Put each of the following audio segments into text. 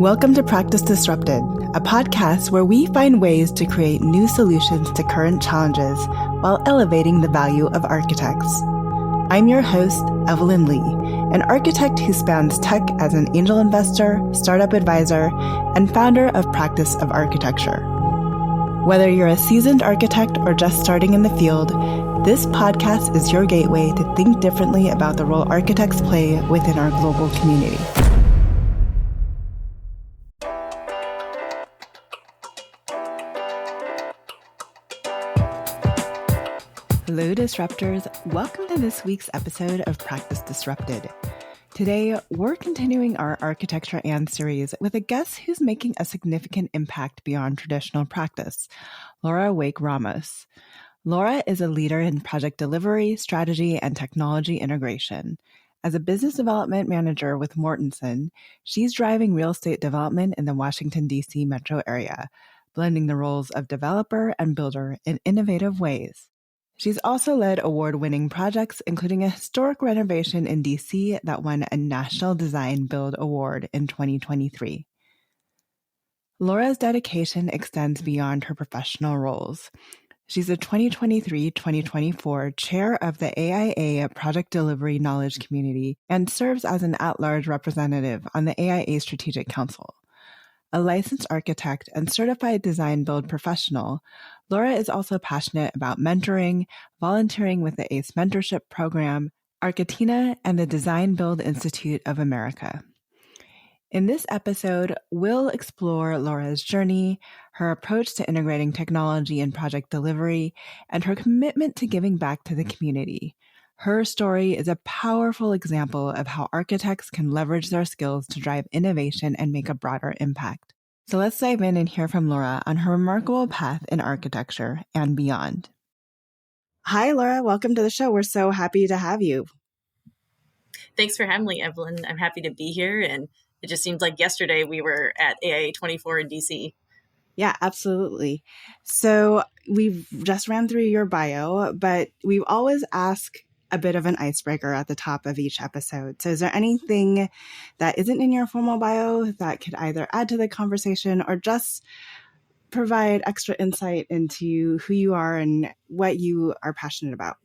Welcome to Practice Disrupted, a podcast where we find ways to create new solutions to current challenges while elevating the value of architects. I'm your host, Evelyn Lee, an architect who spans tech as an angel investor, startup advisor, and founder of Practice of Architecture. Whether you're a seasoned architect or just starting in the field, this podcast is your gateway to think differently about the role architects play within our global community. Hello, Disruptors. Welcome to this week's episode of Practice Disrupted. Today, we're continuing our Architecture and series with a guest who's making a significant impact beyond traditional practice, Laura Wake-Ramos. Laura is a leader in project delivery, strategy, and technology integration. As a business development manager with Mortenson, she's driving real estate development in the Washington, D.C. metro area, blending the roles of developer and builder in innovative ways. She's also led award-winning projects, including a historic renovation in D.C. that won a National Design Build Award in 2023. Laura's dedication extends beyond her professional roles. She's a 2023-2024 chair of the AIA Project Delivery Knowledge Community and serves as an at-large representative on the AIA Strategic Council. A licensed architect and certified design build professional, Laura is also passionate about mentoring, volunteering with the ACE Mentorship Program, Architina, and the Design Build Institute of America. In this episode, we'll explore Laura's journey, her approach to integrating technology in project delivery, and her commitment to giving back to the community. Her story is a powerful example of how architects can leverage their skills to drive innovation and make a broader impact. So let's dive in and hear from Laura on her remarkable path in architecture and beyond. Hi, Laura. Welcome to the show. We're so happy to have you. Thanks for having me, Evelyn. I'm happy to be here. And it just seems like yesterday we were at AIA 24 in DC. Yeah, absolutely. So we've just ran through your bio, but we always ask a bit of an icebreaker at the top of each episode. So is there anything that isn't in your formal bio that could either add to the conversation or just provide extra insight into who you are and what you are passionate about?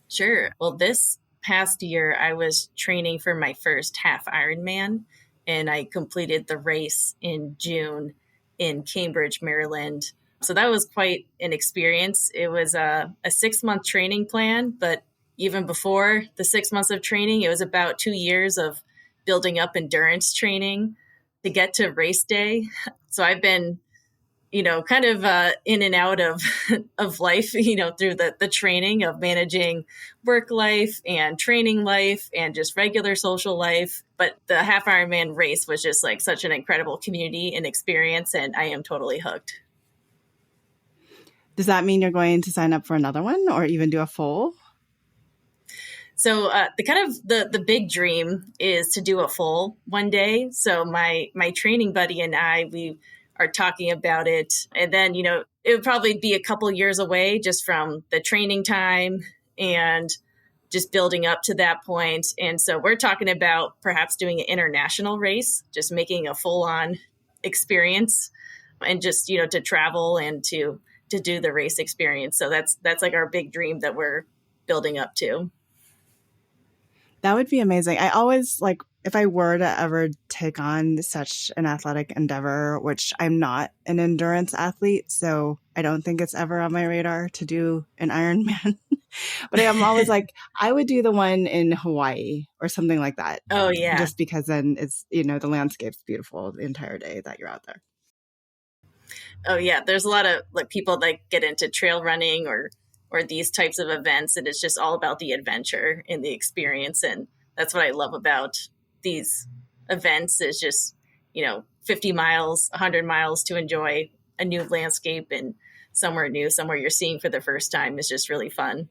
Sure. Well, this past year, I was training for my first half Ironman, and I completed the race in June in Cambridge, Maryland. So that was quite an experience. It was a 6-month training plan, but even before the 6 months of training, it was about 2 years of building up endurance training to get to race day. So I've been, kind of in and out of life, through the training of managing work life and training life and just regular social life. But the half Ironman race was just like such an incredible community and experience, and I am totally hooked. Does that mean you're going to sign up for another one or even do a full? So the big dream is to do a full one day. So my training buddy and I, we are talking about it. And then, it would probably be a couple years away just from the training time and just building up to that point. And so we're talking about perhaps doing an international race, just making a full-on experience and just, to travel and to do the race experience. So that's like our big dream that we're building up to. That would be amazing. I always if I were to ever take on such an athletic endeavor, which I'm not an endurance athlete, so I don't think it's ever on my radar to do an Ironman. But I'm always I would do the one in Hawaii or something like that. Oh, yeah. Just because then it's, the landscape's beautiful the entire day that you're out there. Oh, yeah. There's a lot of people that get into trail running or these types of events, and it's just all about the adventure and the experience. And that's what I love about these events is just, 50 miles, 100 miles to enjoy a new landscape and somewhere new, somewhere you're seeing for the first time is just really fun.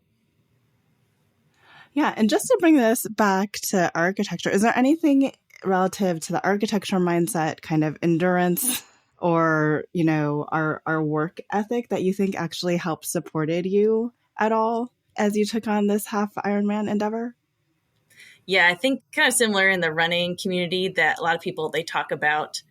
Yeah. And just to bring this back to architecture, is there anything relative to the architecture mindset, kind of endurance or, our work ethic that you think actually helped supported you at all as you took on this half Ironman endeavor? Yeah, I think kind of similar in the running community that a lot of people they talk about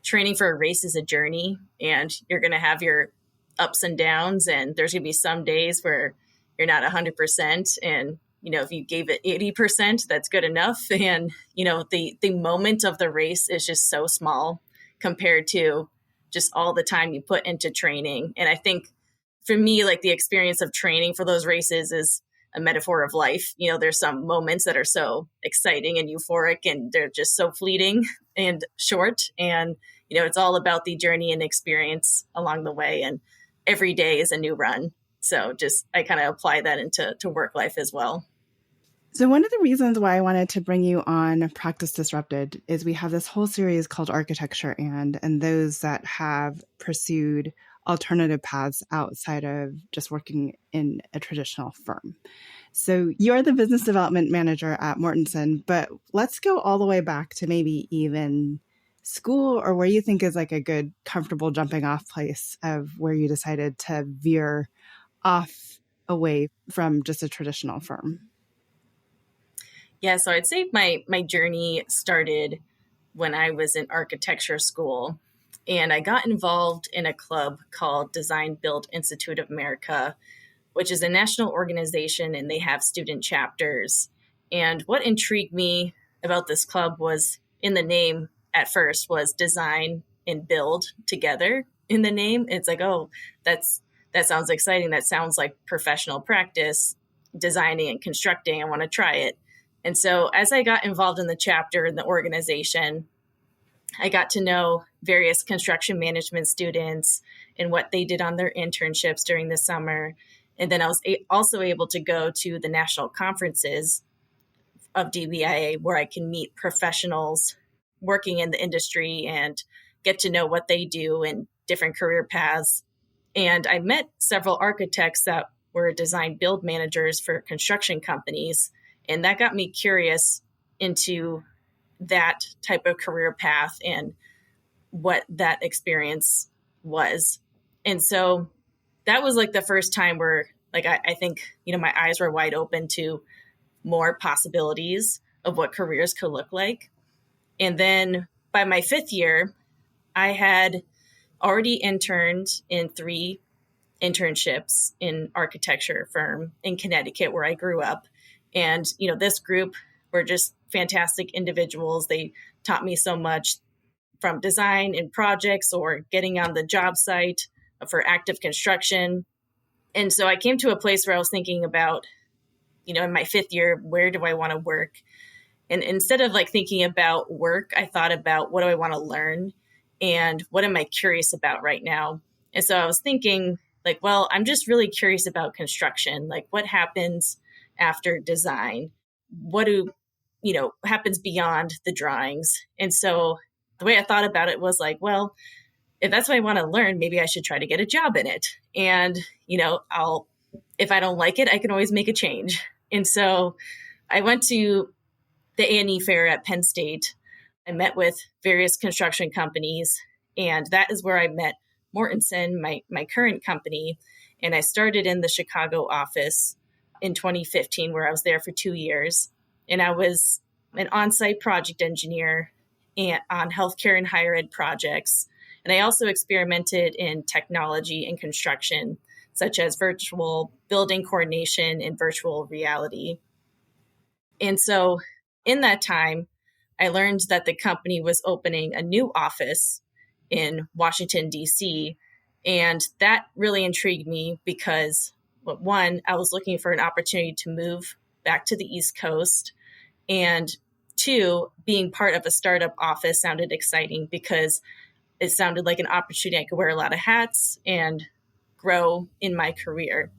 training for a race is a journey, and you're going to have your ups and downs, and there's going to be some days where you're not 100%, and if you gave it 80%, that's good enough. And the moment of the race is just so small compared to just all the time you put into training. And I think for me, like the experience of training for those races is a metaphor of life. There's some moments that are so exciting and euphoric, and they're just so fleeting and short. And, it's all about the journey and experience along the way. And every day is a new run. So just, I kind of apply that into work life as well. So one of the reasons why I wanted to bring you on Practice Disrupted is we have this whole series called Architecture and those that have pursued alternative paths outside of just working in a traditional firm. So you're the business development manager at Mortenson, but let's go all the way back to maybe even school or where you think is like a good, comfortable jumping off place of where you decided to veer off away from just a traditional firm. Yeah, so I'd say my journey started when I was in architecture school, and I got involved in a club called Design Build Institute of America, which is a national organization, and they have student chapters. And what intrigued me about this club was in the name at first was design and build together in the name. It's like, oh, that sounds exciting. That sounds like professional practice, designing and constructing. I want to try it. And so as I got involved in the chapter and the organization, I got to know various construction management students and what they did on their internships during the summer. And then I was also able to go to the national conferences of DBIA where I can meet professionals working in the industry and get to know what they do and different career paths. And I met several architects that were design build managers for construction companies. And that got me curious into that type of career path and what that experience was. And so that was like the first time where like I think, my eyes were wide open to more possibilities of what careers could look like. And then by my 5th year, I had already interned in 3 internships in architecture firm in Connecticut where I grew up. And, this group were just fantastic individuals. They taught me so much from design and projects or getting on the job site for active construction. And so I came to a place where I was thinking about, in my 5th year, where do I want to work? And instead of like thinking about work, I thought about what do I want to learn and what am I curious about right now? And so I was thinking like, well, I'm just really curious about construction. Like what happens after design? What happens beyond the drawings? And so the way I thought about it was like, well, if that's what I want to learn, maybe I should try to get a job in it. And, if I don't like it, I can always make a change. And so I went to the A&E fair at Penn State. I met with various construction companies, and that is where I met Mortenson, my current company. And I started in the Chicago office in 2015, where I was there for 2 years. And I was an on-site project engineer on healthcare and higher ed projects. And I also experimented in technology and construction, such as virtual building coordination and virtual reality. And so in that time, I learned that the company was opening a new office in Washington, D.C. And that really intrigued me because, one, I was looking for an opportunity to move back to the East Coast. And 2, being part of a startup office sounded exciting because it sounded like an opportunity I could wear a lot of hats and grow in my career.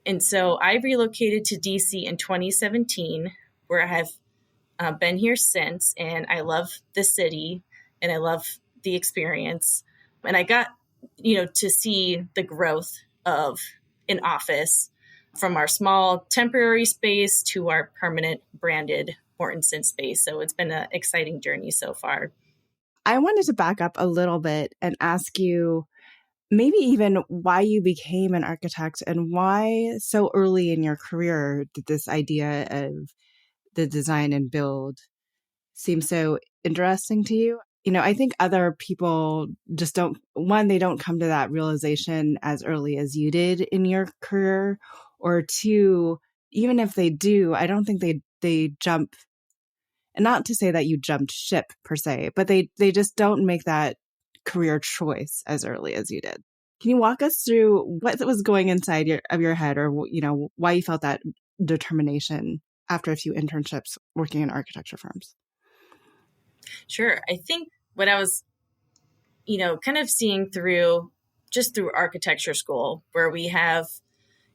And so I relocated to DC in 2017, where I have been here since, and I love the city and I love the experience. And I got, to see the growth of an office from our small temporary space to our permanent branded Mortenson space. So it's been an exciting journey so far. I wanted to back up a little bit and ask you maybe even why you became an architect and why so early in your career did this idea of the design and build seems so interesting to you. I think other people just they don't come to that realization as early as you did in your career, or two, even if they do, I don't think they jump, and not to say that you jumped ship per se, but they just don't make that career choice as early as you did. Can you walk us through what was going inside of your head, or why you felt that determination after a few internships working in architecture firms? Sure. I think what I was, kind of seeing through architecture school, where we have,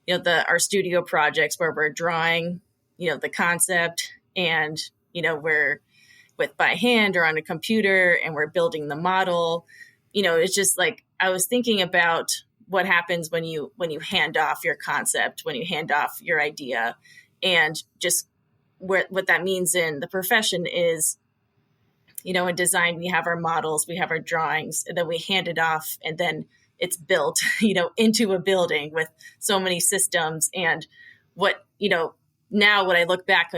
our studio projects where we're drawing, the concept, and, we're with by hand or on a computer, and we're building the model. It's just like, I was thinking about what happens when you hand off your concept, when you hand off your idea, and just what that means in the profession is, in design, we have our models, we have our drawings, and then we hand it off, and then it's built, into a building with so many systems. And now when I look back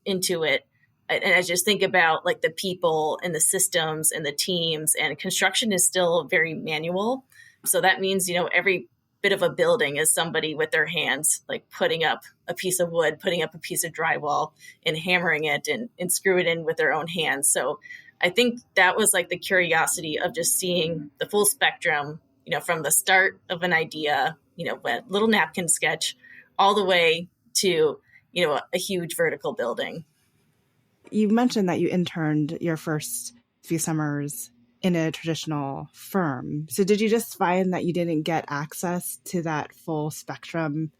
into it, and I just think about like the people and the systems and the teams, and construction is still very manual. So that means, every bit of a building is somebody with their hands, like putting up a piece of wood, putting up a piece of drywall, and hammering it and screw it in with their own hands. So I think that was like the curiosity of just seeing the full spectrum, from the start of an idea, a little napkin sketch, all the way to, a huge vertical building. You mentioned that you interned your first few summers in a traditional firm. So did you just find that you didn't get access to that full spectrum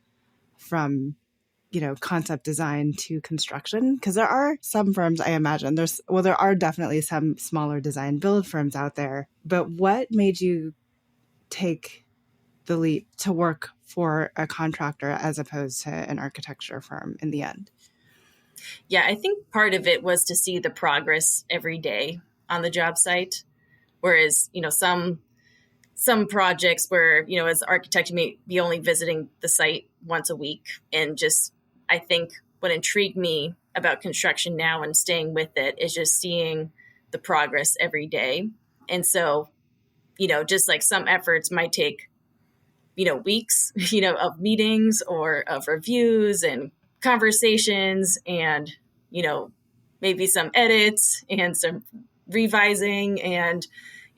from, concept design to construction? Because there are some firms, I imagine, there are definitely some smaller design build firms out there. But what made you take the leap to work for a contractor as opposed to an architecture firm in the end? Yeah, I think part of it was to see the progress every day on the job site. Whereas, some projects where, as an architect, you may be only visiting the site once a week. And just, I think what intrigued me about construction now and staying with it is just seeing the progress every day. And so, just like some efforts might take, weeks, of meetings or of reviews and conversations, and, maybe some edits and some revising, and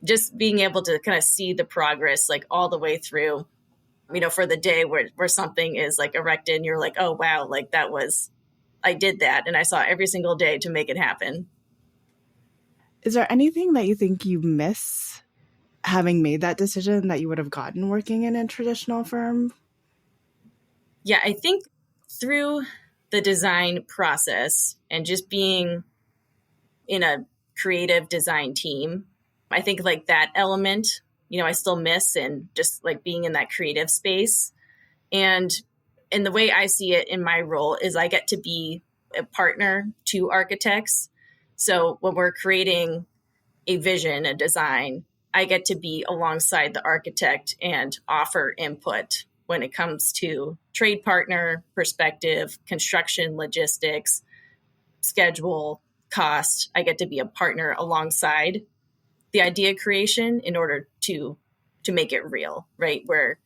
just being able to kind of see the progress like all the way through, for the day where something is like erected and you're like, oh, wow, like I did that. And I saw every single day to make it happen. Is there anything that you think you miss having made that decision that you would have gotten working in a traditional firm? Yeah, I think through the design process and just being in a creative design team, I think like that element, I still miss, and just like being in that creative space. And the way I see it in my role is I get to be a partner to architects. So when we're creating a vision, a design, I get to be alongside the architect and offer input when it comes to trade partner perspective, construction, logistics, schedule, cost. I get to be a partner alongside the idea creation in order to make it real, right? Where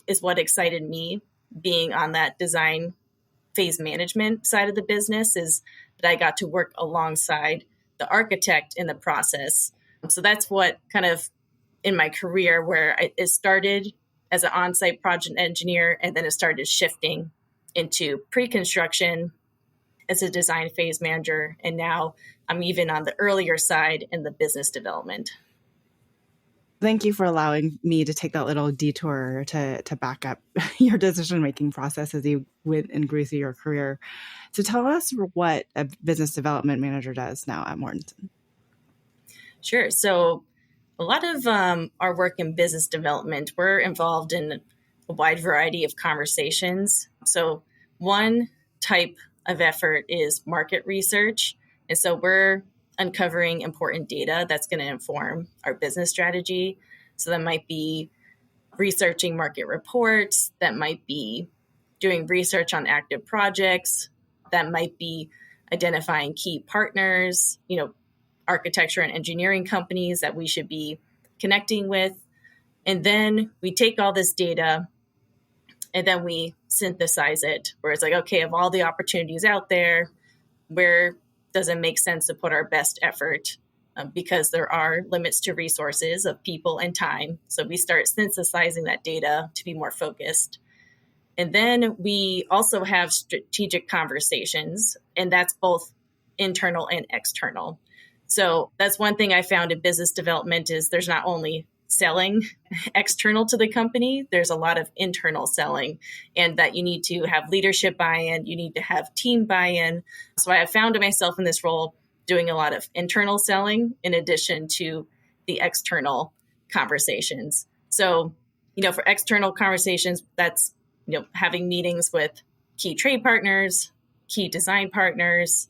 is what excited me being on that design phase management side of the business, is that I got to work alongside the architect in the process. So that's what kind of in my career where it started as an on-site project engineer, and then it started shifting into pre-construction as a design phase manager. And now I'm even on the earlier side in the business development. Thank you for allowing me to take that little detour to back up your decision-making process as you went and grew through your career. So tell us what a business development manager does now at Mortenson. Sure. So a lot of our work in business development, we're involved in a wide variety of conversations. So one type of effort is market research. And so we're uncovering important data that's going to inform our business strategy. So that might be researching market reports, that might be doing research on active projects, that might be identifying key partners, architecture and engineering companies that we should be connecting with. And then we take all this data and then we synthesize it, where it's like, okay, of all the opportunities out there, where does it make sense to put our best effort? Because there are limits to resources of people and time. So we start synthesizing that data to be more focused. And then we also have strategic conversations, and that's both internal and external. So that's one thing I found in business development is there's not only selling external to the company, there's a lot of internal selling, and that you need to have leadership buy-in, you need to have team buy-in. So I have found myself in this role doing a lot of internal selling in addition to the external conversations. So, for external conversations, that's, having meetings with key trade partners, key design partners,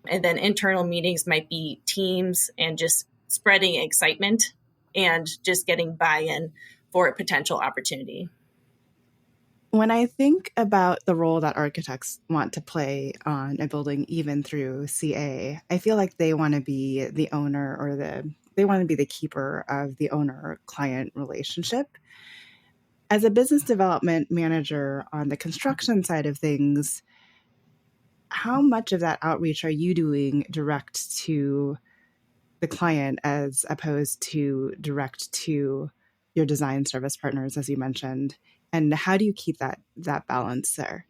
and then internal meetings might be teams and just spreading excitement and just getting buy-in for a potential opportunity. When I think about the role that architects want to play on a building, even through CA, I feel like they want to be the owner or they want to be the keeper of the owner-client relationship. As a business development manager on the construction side of things, how much of that outreach are you doing direct to the client as opposed to direct to your design service partners, as you mentioned? And how do you keep that balance there?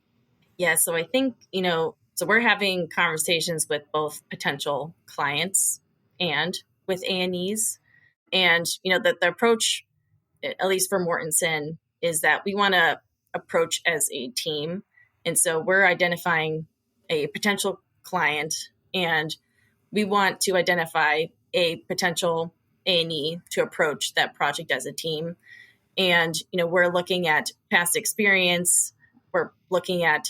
Yeah, so I think, so we're having conversations with both potential clients and with A&Es. And, the approach, at least for Mortenson, is that we want to approach as a team. And so we're identifying a potential client and we want to identify a potential A&E to approach that project as a team. And, we're looking at past experience. We're looking at,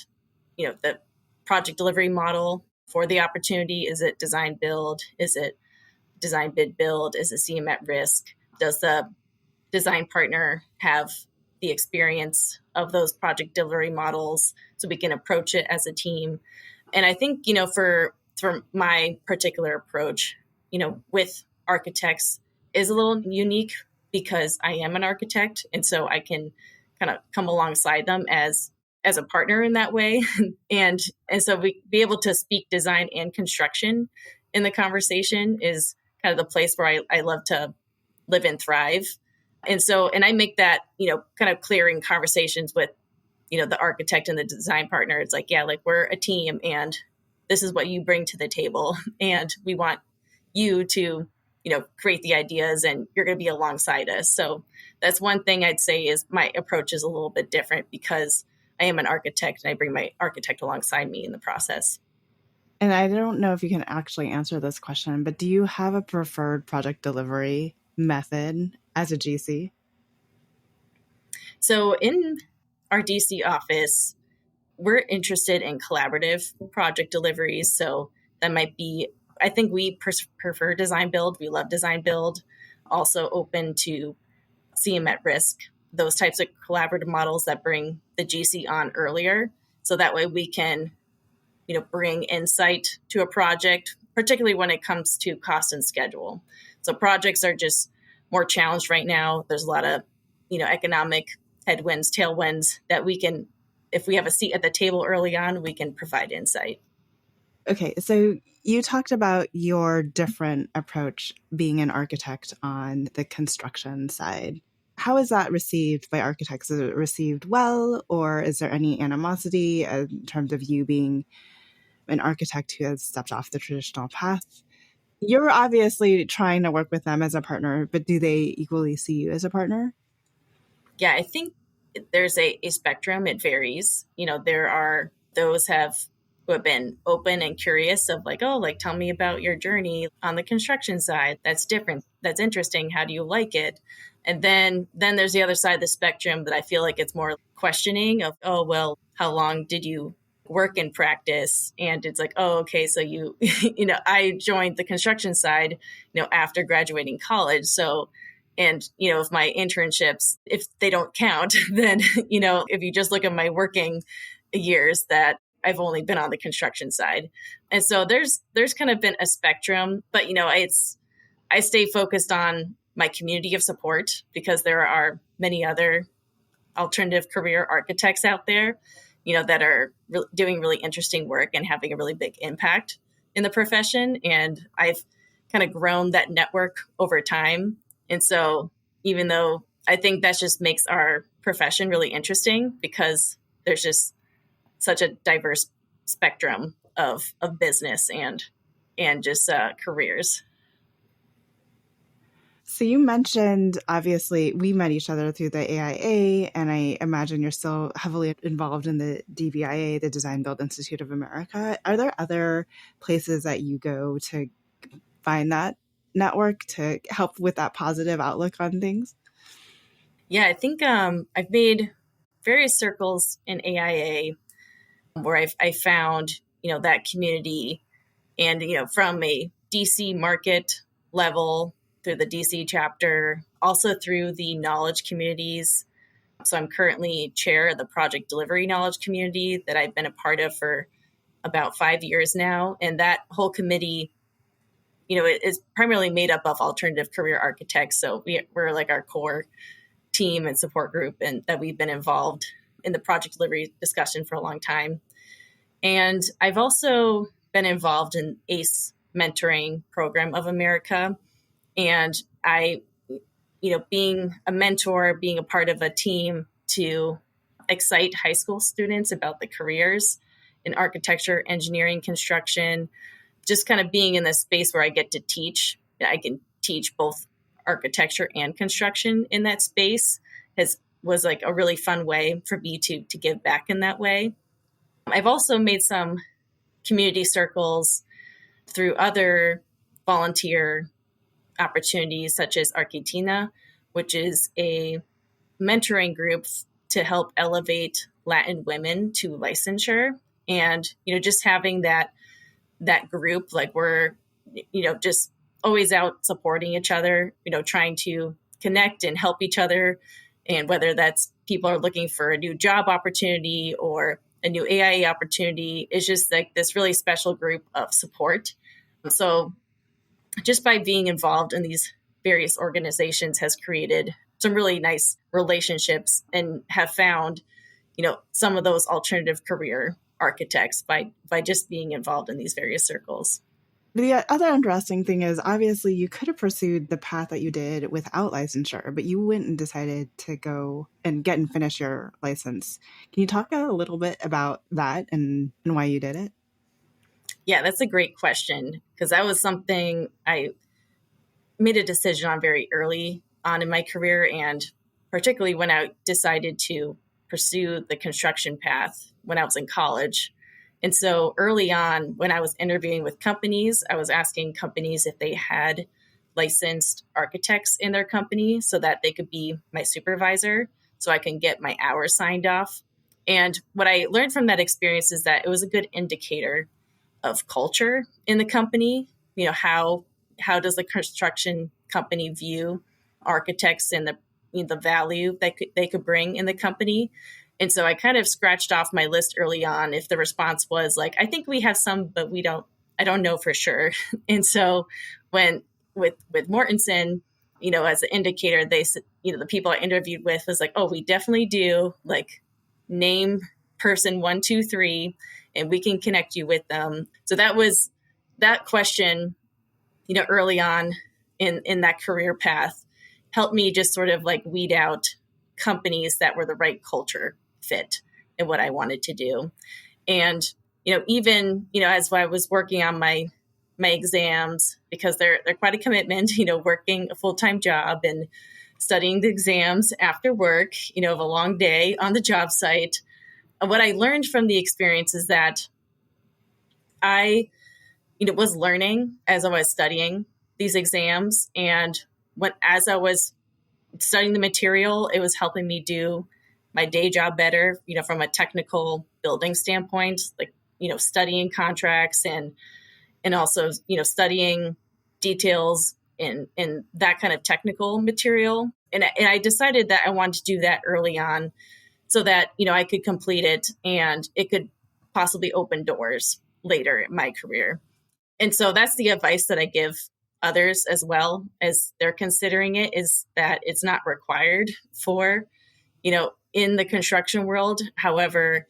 the project delivery model for the opportunity. Is it design build? Is it design bid build? Is it CM at risk? Does the design partner have the experience of those project delivery models so we can approach it as a team? And I think, for my particular approach, with architects is a little unique because I am an architect. And so I can kind of come alongside them as a partner in that way. and so we be able to speak design and construction in the conversation is kind of the place where I love to live and thrive. And so, and I make that, kind of clear in conversations with, the architect and the design partner. It's like, yeah, like we're a team and this is what you bring to the table. And we want you to, create the ideas and you're going to be alongside us. So that's one thing I'd say is my approach is a little bit different because I am an architect and I bring my architect alongside me in the process. And I don't know if you can actually answer this question, but do you have a preferred project delivery method as a GC? So in our DC office, we're interested in collaborative project deliveries. So that might be, I think we prefer design build. We love design build. Also open to CM at risk, those types of collaborative models that bring the GC on earlier. So that way we can, bring insight to a project, particularly when it comes to cost and schedule. So projects are just more challenged right now. There's a lot of, economic headwinds, tailwinds that we can, if we have a seat at the table early on, we can provide insight. Okay, so you talked about your different approach being an architect on the construction side. How is that received by architects? Is it received well, or is there any animosity in terms of you being an architect who has stepped off the traditional path? You're obviously trying to work with them as a partner, but do they equally see you as a partner? Yeah, I think there's a spectrum. It varies. There are those who have been open and curious of like, oh, like, tell me about your journey on the construction side. That's different. That's interesting. How do you like it? And then there's the other side of the spectrum that I feel like it's more questioning of, oh, well, how long did you work in practice? And it's like, oh, okay, so you, I joined the construction side, after graduating college. So, and, if my internships, if they don't count, then, if you just look at my working years, that I've only been on the construction side. And so there's kind of been a spectrum, but I stay focused on my community of support because there are many other alternative career architects out there, that are doing really interesting work and having a really big impact in the profession. And I've kind of grown that network over time. And so even though I think that just makes our profession really interesting because there's just such a diverse spectrum of business and just careers. So you mentioned, obviously, we met each other through the AIA, and I imagine you're still heavily involved in the DBIA, the Design Build Institute of America. Are there other places that you go to find that network to help with that positive outlook on things? Yeah, I think I've made various circles in AIA where I found, that community and, from a DC market level through the DC chapter, also through the knowledge communities. So I'm currently chair of the project delivery knowledge community that I've been a part of for about 5 years now. And that whole committee, it is primarily made up of alternative career architects. So we're like our core team and support group, and that we've been involved in the project delivery discussion for a long time. And I've also been involved in ACE mentoring program of America. And I, being a mentor, being a part of a team to excite high school students about the careers in architecture, engineering, construction, just kind of being in this space where I get to teach. I can teach both architecture and construction in that space was like a really fun way for me to give back in that way. I've also made some community circles through other volunteer opportunities, such as Argentina, which is a mentoring group to help elevate Latin women to licensure. And, just having that group, like we're, just always out supporting each other, trying to connect and help each other. And whether that's people are looking for a new job opportunity or a new AIA opportunity, is just like this really special group of support. So just by being involved in these various organizations has created some really nice relationships and have found, some of those alternative career architects by just being involved in these various circles. The other interesting thing is, obviously, you could have pursued the path that you did without licensure, but you went and decided to go and get and finish your license. Can you talk a little bit about that and why you did it? Yeah, that's a great question, because that was something I made a decision on very early on in my career, and particularly when I decided to pursue the construction path when I was in college. And so early on, when I was interviewing with companies, I was asking companies if they had licensed architects in their company so that they could be my supervisor, so I can get my hours signed off. And what I learned from that experience is that it was a good indicator of culture in the company. How does the construction company view architects and the value that they could bring in the company? And so I kind of scratched off my list early on if the response was like, I think we have some, but I don't know for sure. And so when with Mortenson, as an indicator, they said, the people I interviewed with was like, oh, we definitely do, like, name person 1, 2, 3, and we can connect you with them. So that was that question, early on in that career path helped me just sort of like weed out companies that were the right culture fit and what I wanted to do. And, even, as I was working on my exams, because they're quite a commitment, working a full-time job and studying the exams after work, of a long day on the job site. What I learned from the experience is that I, was learning as I was studying these exams. And as I was studying the material, it was helping me do my day job better, from a technical building standpoint, like, studying contracts and also, studying details in that kind of technical material. And I decided that I wanted to do that early on so that, I could complete it and it could possibly open doors later in my career. And so that's the advice that I give others as well as they're considering it, is that it's not required for, in the construction world. However,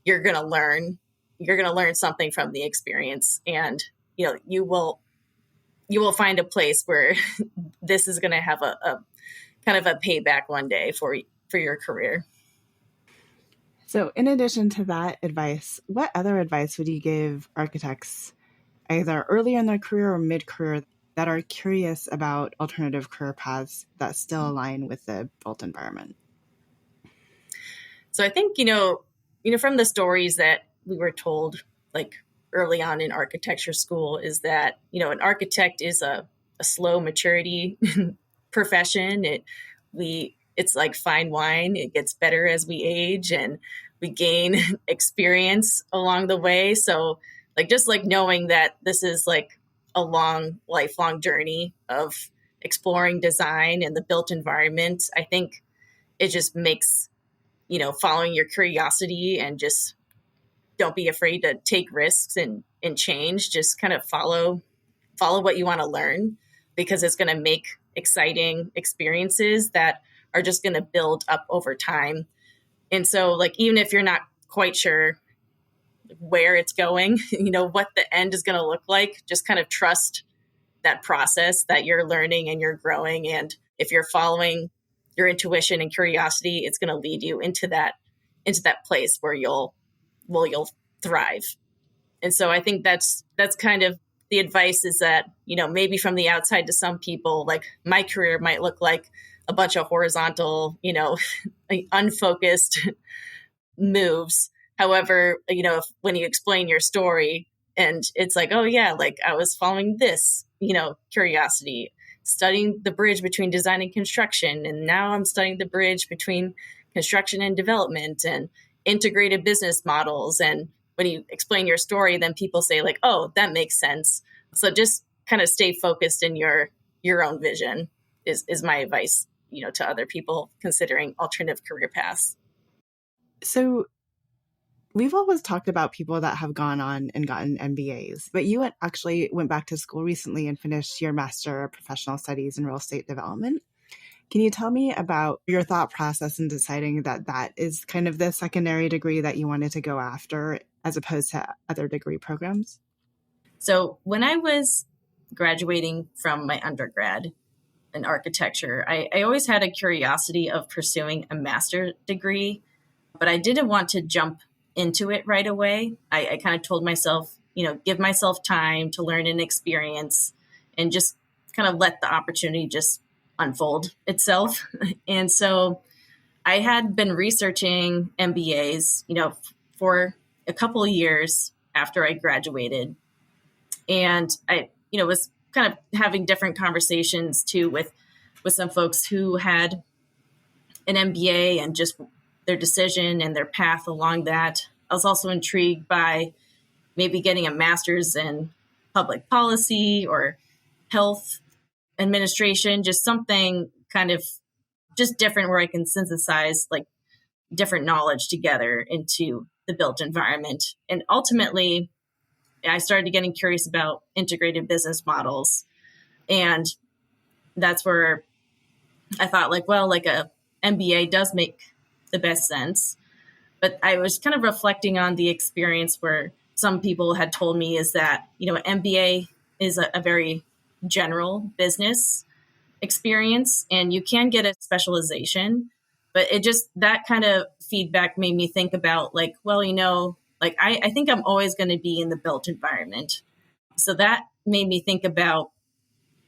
you're going to learn something from the experience, and, you will find a place where this is going to have a kind of a payback one day for your career. So in addition to that advice, what other advice would you give architects either early in their career or mid-career that are curious about alternative career paths that still align with the built environment? So I think, from the stories that we were told, like early on in architecture school, is that, an architect is a slow maturity profession. It's like fine wine. It gets better as we age and we gain experience along the way. So just knowing that this is like a lifelong journey of exploring design and the built environment, I think it just makes, following your curiosity, and just don't be afraid to take risks and change. Just kind of follow what you want to learn, because it's going to make exciting experiences that are just going to build up over time. And so even if you're not quite sure where it's going, what the end is going to look like, just kind of trust that process, that you're learning and you're growing. And if you're following your intuition and curiosity, it's going to lead you into that place where you'll thrive. And so I think that's kind of the advice, is that, maybe from the outside to some people, like my career might look like a bunch of horizontal, unfocused moves. However, when you explain your story and it's like, oh yeah, like I was following this, curiosity, studying the bridge between design and construction. And now I'm studying the bridge between construction and development and integrated business models. And when you explain your story, then people say like, oh, that makes sense. So just kind of stay focused in your own vision is my advice, to other people considering alternative career paths. So we've always talked about people that have gone on and gotten MBAs, but you actually went back to school recently and finished your Master of Professional Studies in Real Estate Development. Can you tell me about your thought process in deciding that is kind of the secondary degree that you wanted to go after as opposed to other degree programs? So when I was graduating from my undergrad in architecture, I always had a curiosity of pursuing a master's degree, but I didn't want to jump into it right away. I kind of told myself, give myself time to learn and experience, and just kind of let the opportunity just unfold itself. And so I had been researching MBAs, for a couple of years after I graduated. And I, was kind of having different conversations too with some folks who had an MBA and just their decision and their path along that. I was also intrigued by maybe getting a master's in public policy or health administration, just something kind of just different where I can synthesize like different knowledge together into the built environment. And ultimately, I started getting curious about integrated business models. And that's where I thought like a MBA does make the best sense. But I was kind of reflecting on the experience where some people had told me is that, MBA is a very general business experience, and you can get a specialization, but that kind of feedback made me think about I think I'm always going to be in the built environment. So that made me think about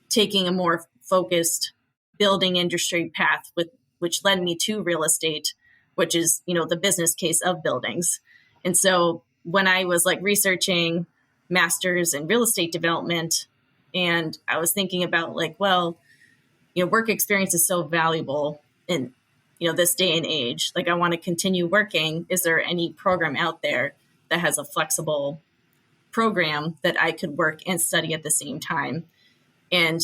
taking a more focused building industry path, which led me to real estate, which is, the business case of buildings. And so when I was researching masters in real estate development, and I was thinking about work experience is so valuable in, this day and age. I want to continue working. Is there any program out there that has a flexible program that I could work and study at the same time? And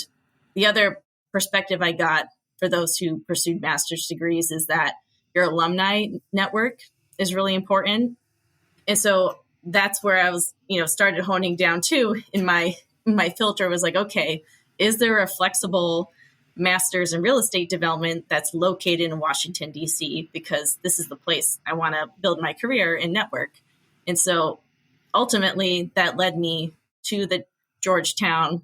the other perspective I got for those who pursued master's degrees is that your alumni network is really important. And so that's where I was, started honing down too. In my filter was like, okay, is there a flexible master's in real estate development that's located in Washington, D.C., because this is the place I want to build my career and network. And so ultimately that led me to the Georgetown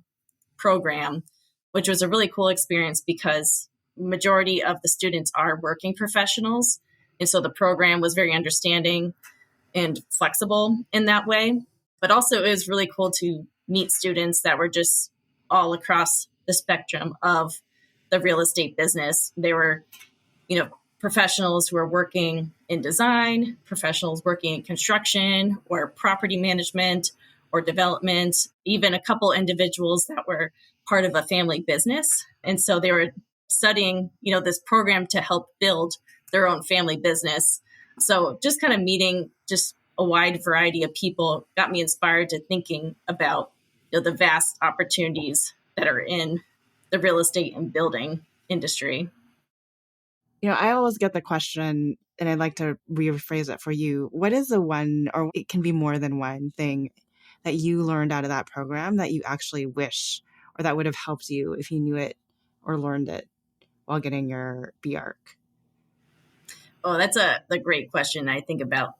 program, which was a really cool experience because majority of the students are working professionals. And so the program was very understanding and flexible in that way. But also it was really cool to meet students that were just all across the spectrum of the real estate business. They were, professionals who are working in design, professionals working in construction or property management or development, even a couple individuals that were part of a family business. And so they were studying, this program to help build their own family business. So just kind of meeting just a wide variety of people got me inspired to thinking about the vast opportunities that are in the real estate and building industry. I always get the question, and I'd like to rephrase it for you. What is the one, or it can be more than one thing that you learned out of that program that you actually wish, or that would have helped you if you knew it or learned it while getting your BArch? Oh, that's a great question. I think about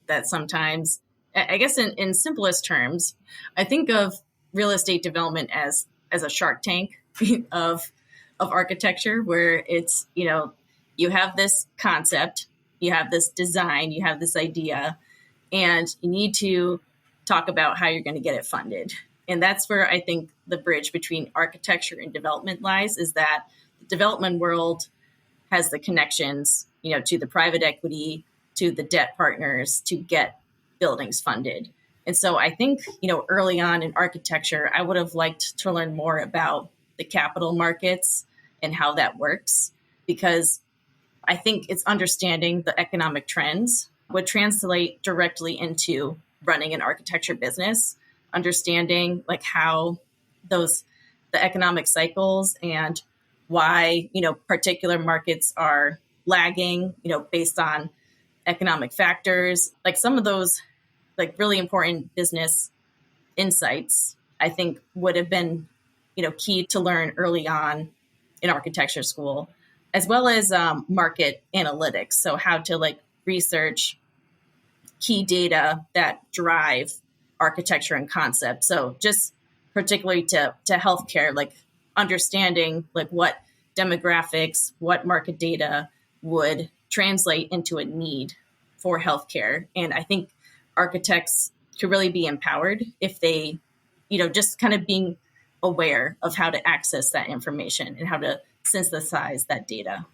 that sometimes. I guess in simplest terms, I think of real estate development as a Shark Tank of architecture, where it's, you have this concept, you have this design, you have this idea, and you need to talk about how you're going to get it funded. And that's where I think the bridge between architecture and development lies, is that the development world has the connections, to the private equity, to the debt partners to get buildings funded. And so I think, early on in architecture, I would have liked to learn more about the capital markets and how that works, because I think it's understanding the economic trends would translate directly into running an architecture business, understanding like how the economic cycles and why, particular markets are lagging, based on economic factors, like some of those like really important business insights, I think would have been, key to learn early on in architecture school, as well as market analytics. So how to like research key data that drive architecture and concept. So just particularly to healthcare, like understanding like what demographics, what market data would translate into a need for healthcare. And I think architects could really be empowered if they, just kind of being aware of how to access that information and how to synthesize that data.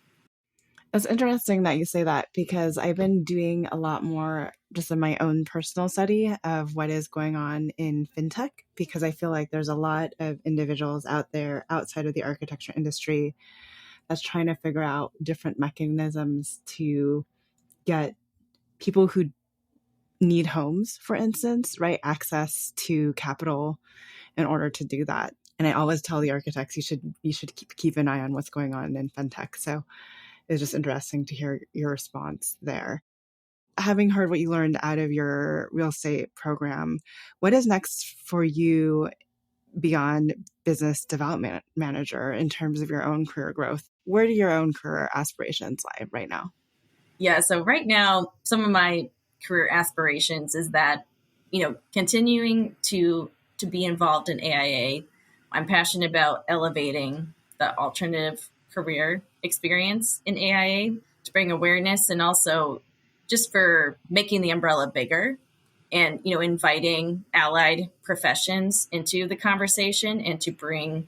It's interesting that you say that, because I've been doing a lot more just in my own personal study of what is going on in fintech, because I feel like there's a lot of individuals out there outside of the architecture industry that's trying to figure out different mechanisms to get people who need homes, for instance, right, access to capital in order to do that. And I always tell the architects you should keep an eye on what's going on in fintech. So it's just interesting to hear your response there. Having heard what you learned out of your real estate program, what is next for you beyond business development manager in terms of your own career growth? Where do your own career aspirations lie right now? Yeah, so right now, some of my career aspirations is that, continuing to be involved in AIA. I'm passionate about elevating the alternative career experience in AIA to bring awareness, and also just for making the umbrella bigger and, inviting allied professions into the conversation and to bring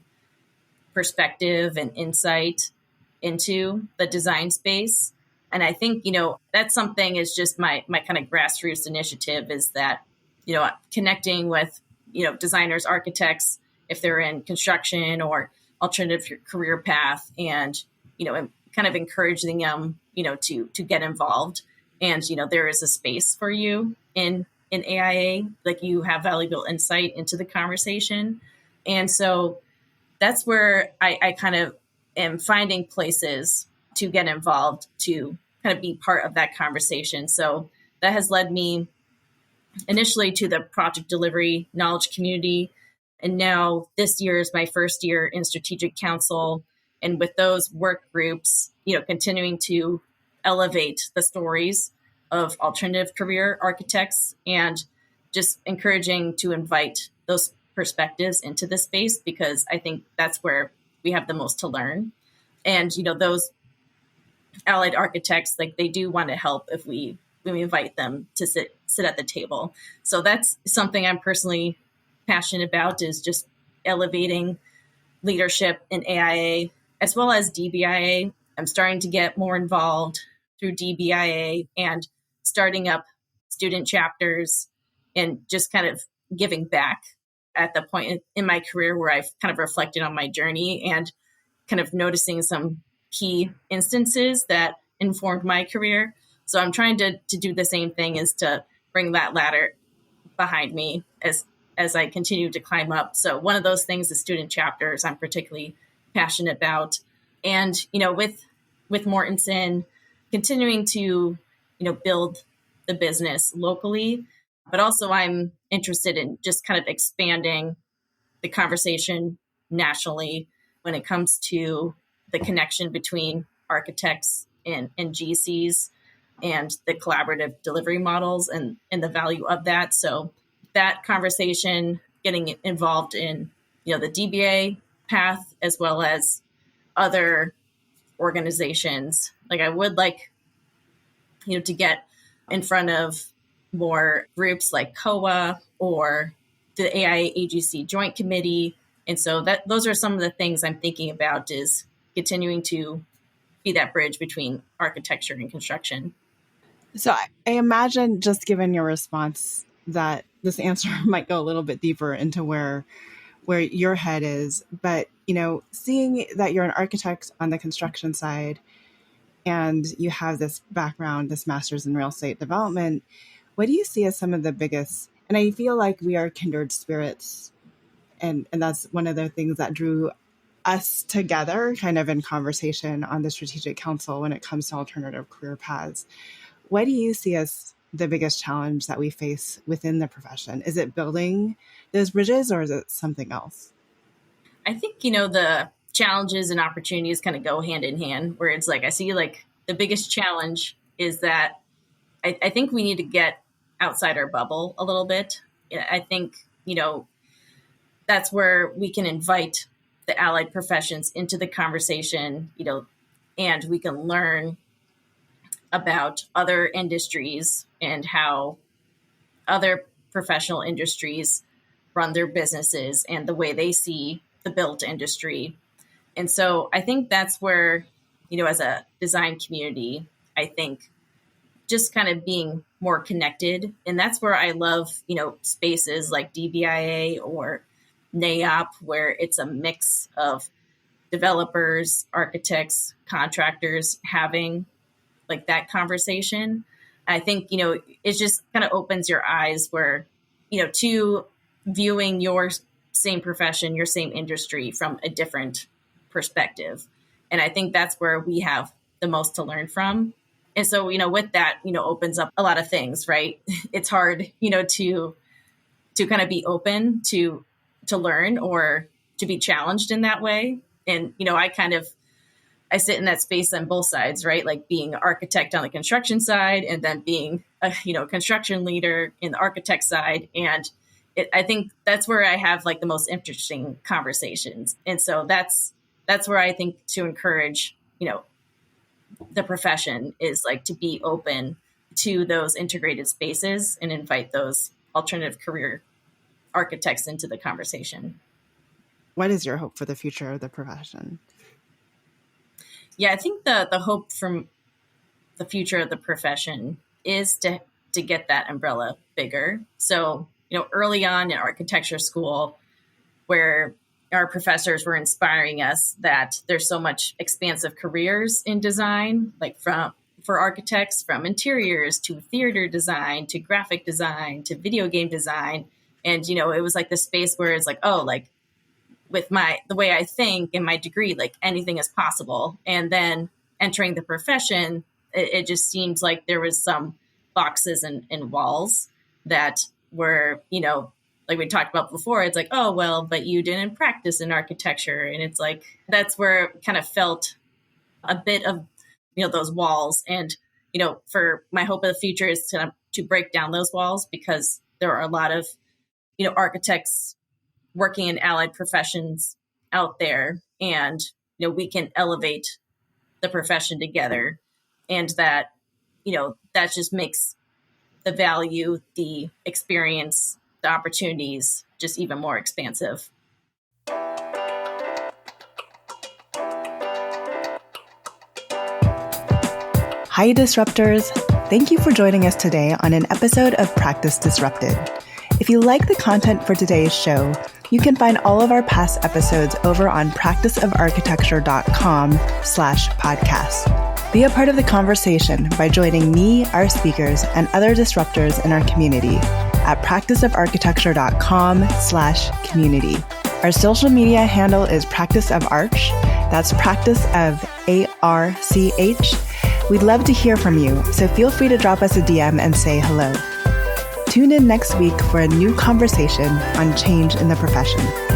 perspective and insight into the design space. And I think, that's something is just my kind of grassroots initiative, is that, connecting with, designers, architects, if they're in construction or alternative career path, and, kind of encouraging them, to get involved. And, there is a space for you in AIA, like you have valuable insight into the conversation. And so that's where I kind of am finding places to get involved, to kind of be part of that conversation. So that has led me initially to the project delivery knowledge community. And now this year is my first year in strategic council. And with those work groups, continuing to elevate the stories of alternative career architects and just encouraging to invite those perspectives into the space, because I think that's where we have the most to learn. And, those allied architects, like, they do want to help if we invite them to sit at the table. So that's something I'm personally passionate about, is just elevating leadership in AIA as well as DBIA. I'm starting to get more involved through DBIA and starting up student chapters and just kind of giving back at the point in my career where I've kind of reflected on my journey and kind of noticing some key instances that informed my career. So I'm trying to do the same thing, is to bring that ladder behind me as I continue to climb up. So one of those things is student chapters I'm particularly passionate about. And, with Mortenson, continuing to, build the business locally, but also I'm interested in just kind of expanding the conversation nationally when it comes to the connection between architects and GCs and the collaborative delivery models and the value of that. So that conversation, getting involved in, the DBA path, as well as other organizations. Like, I would like, to get in front of more groups like COA or the AIA AGC Joint Committee. And so those are some of the things I'm thinking about, is continuing to be that bridge between architecture and construction. So I imagine, just given your response, that this answer might go a little bit deeper into where your head is. But, seeing that you're an architect on the construction side and you have this background, this master's in real estate development, what do you see as some of the biggest, and I feel like we are kindred spirits, and that's one of the things that drew us together kind of in conversation on the Strategic Council when it comes to alternative career paths. What do you see as the biggest challenge that we face within the profession? Is it building those bridges, or is it something else? I think, the challenges and opportunities kind of go hand in hand, where it's like, I see like the biggest challenge is that I think we need to get outside our bubble a little bit. I think, that's where we can invite the allied professions into the conversation, and we can learn about other industries and how other professional industries run their businesses and the way they see the built industry. And so I think that's where, as a design community, I think just kind of being more connected. And that's where I love, spaces like DBIA or NAIOP, where it's a mix of developers, architects, contractors having like that conversation. I think, it just kind of opens your eyes where, to viewing your same profession, your same industry from a different perspective. And I think that's where we have the most to learn from. And so, with that, opens up a lot of things, right? It's hard, to kind of be open to learn or to be challenged in that way. And, I sit in that space on both sides, right? Like being an architect on the construction side and then being a, construction leader in the architect side. And I think that's where I have like the most interesting conversations. And so that's where I think to encourage, the profession is like to be open to those integrated spaces and invite those alternative career architects into the conversation. What is your hope for the future of the profession? Yeah, I think the hope from the future of the profession is to get that umbrella bigger. So, early on in architecture school, where our professors were inspiring us that there's so much expansive careers in design, like for architects, from interiors to theater design, to graphic design, to video game design. And, it was like the space where it's like, oh, like with the way I think and my degree, like anything is possible. And then entering the profession, it just seems like there was some boxes and walls that were, like we talked about before, it's like, oh, well, but you didn't practice in architecture. And it's like, that's where it kind of felt a bit of, those walls. And, for my hope of the future is to break down those walls, because there are a lot of, architects working in allied professions out there, and, we can elevate the profession together. And that, that just makes the value, the experience, the opportunities just even more expansive. Hi, Disruptors. Thank you for joining us today on an episode of Practice Disrupted. If you like the content for today's show, you can find all of our past episodes over on practiceofarchitecture.com/podcast. Be a part of the conversation by joining me, our speakers, and other disruptors in our community at practiceofarchitecture.com/community. Our social media handle is Practice of Arch. That's Practice of ARCH. We'd love to hear from you, so feel free to drop us a DM and say hello. Tune in next week for a new conversation on change in the profession.